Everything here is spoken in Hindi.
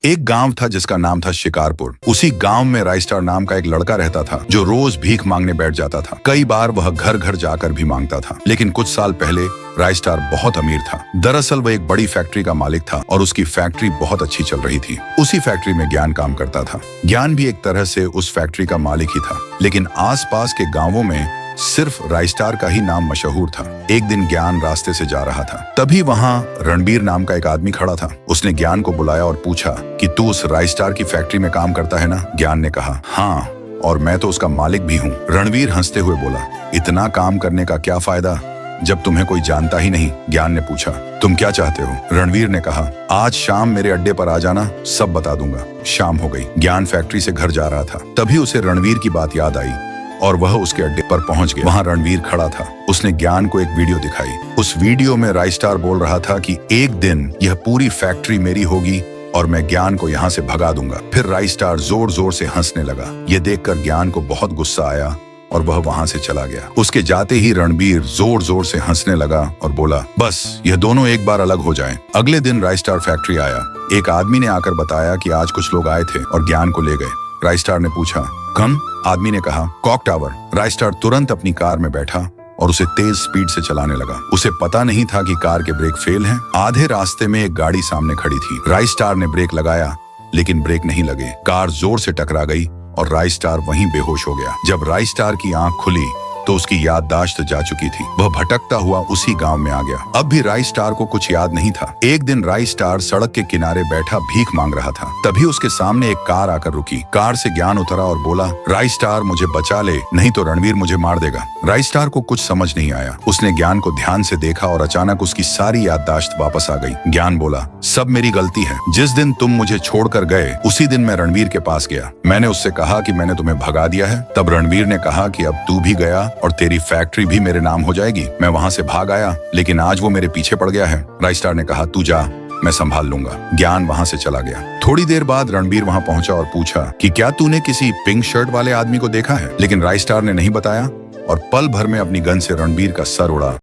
एक गांव था जिसका नाम था शिकारपुर। उसी गांव में राइस्टार नाम का एक लड़का रहता था जो रोज भीख मांगने बैठ जाता था। कई बार वह घर घर जाकर भी मांगता था। लेकिन कुछ साल पहले राइस्टार बहुत अमीर था। दरअसल वह एक बड़ी फैक्ट्री का मालिक था और उसकी फैक्ट्री बहुत अच्छी चल रही थी। उसी फैक्ट्री में ज्ञान काम करता था। ज्ञान भी एक तरह से उस फैक्ट्री का मालिक ही था। लेकिन आसपास के गांवों में सिर्फ राइस्टार का ही नाम मशहूर था। एक दिन ज्ञान रास्ते से जा रहा था। तभी वहां रणबीर नाम का एक आदमी खड़ा था। उसने ज्ञान को बुलाया और पूछा कि तू उस राइस्टार की फैक्ट्री में काम करता है ना? ज्ञान ने कहा, हाँ, और मैं तो उसका मालिक भी हूँ। रणबीर हंसते हुए बोला, इतना काम करने का क्या फायदा जब तुम्हें कोई जानता ही नहीं? ज्ञान ने पूछा, तुम क्या चाहते हो? रणवीर ने कहा, आज शाम मेरे अड्डे पर आ जाना, सब बता दूंगा। शाम हो गई। ज्ञान फैक्ट्री से घर जा रहा था। तभी उसे रणवीर की बात याद आई और वह उसके अड्डे पर पहुंच गया। वहां रणवीर खड़ा था। उसने ज्ञान को एक वीडियो दिखाई। उस वीडियो में राइस्टार बोल रहा था कि एक दिन यह पूरी फैक्ट्री मेरी होगी और मैं ज्ञान को यहाँ से भगा दूंगा। फिर राइस्टार जोर जोर से हंसने लगा। ये देखकर ज्ञान को बहुत गुस्सा आया और वह वहां से चला गया। उसके जाते ही रणबीर जोर जोर से हंसने लगा और बोला, बस यह दोनों एक बार अलग हो जाएं। अगले दिन राइस्टार फैक्ट्री आया। एक आदमी ने आकर बताया कि आज कुछ लोग आए थे और ज्ञान को ले गए। राइस्टार ने पूछा, कम? आदमी ने कहा, कॉक टावर। राइस्टार तुरंत अपनी कार में बैठा और उसे तेज स्पीड से चलाने लगा। उसे पता नहीं था कि कार के ब्रेक फेल हैं। आधे रास्ते में एक गाड़ी सामने खड़ी थी। राइस्टार ने ब्रेक लगाया लेकिन ब्रेक नहीं लगे। कार जोर से टकरा गई और राइस्टार वहीं बेहोश हो गया। जब राइस्टार की आंख खुली तो उसकी याददाश्त जा चुकी थी। वह भटकता हुआ उसी गांव में आ गया। अब भी राइस्टार को कुछ याद नहीं था। एक दिन राइस्टार सड़क के किनारे बैठा भीख मांग रहा था। तभी उसके सामने एक कार आकर रुकी। कार से ज्ञान उतरा और बोला, राइस्टार मुझे बचा ले, नहीं तो रणवीर मुझे मार देगा। राइस्टार को कुछ समझ नहीं आया। उसने ज्ञान को ध्यान से देखा और अचानक उसकी सारी याददाश्त वापस आ गई। ज्ञान बोला, सब मेरी गलती है। जिस दिन तुम मुझे छोड़कर गए उसी दिन मैं रणवीर के पास गया। मैंने उससे कहा कि मैंने तुम्हें भगा दिया है। तब रणवीर ने कहा कि अब तू भी गया और तेरी फैक्ट्री भी मेरे नाम हो जाएगी। मैं वहां से भाग आया लेकिन आज वो मेरे पीछे पड़ गया है। राइस्टार ने कहा, तू जा, मैं संभाल लूंगा। ज्ञान वहां से चला गया। थोड़ी देर बाद रणबीर वहां पहुंचा और पूछा कि क्या तूने किसी पिंक शर्ट वाले आदमी को देखा है? लेकिन राइस्टार ने नहीं बताया और पल भर में अपनी गन से रणबीर का सर उड़ा।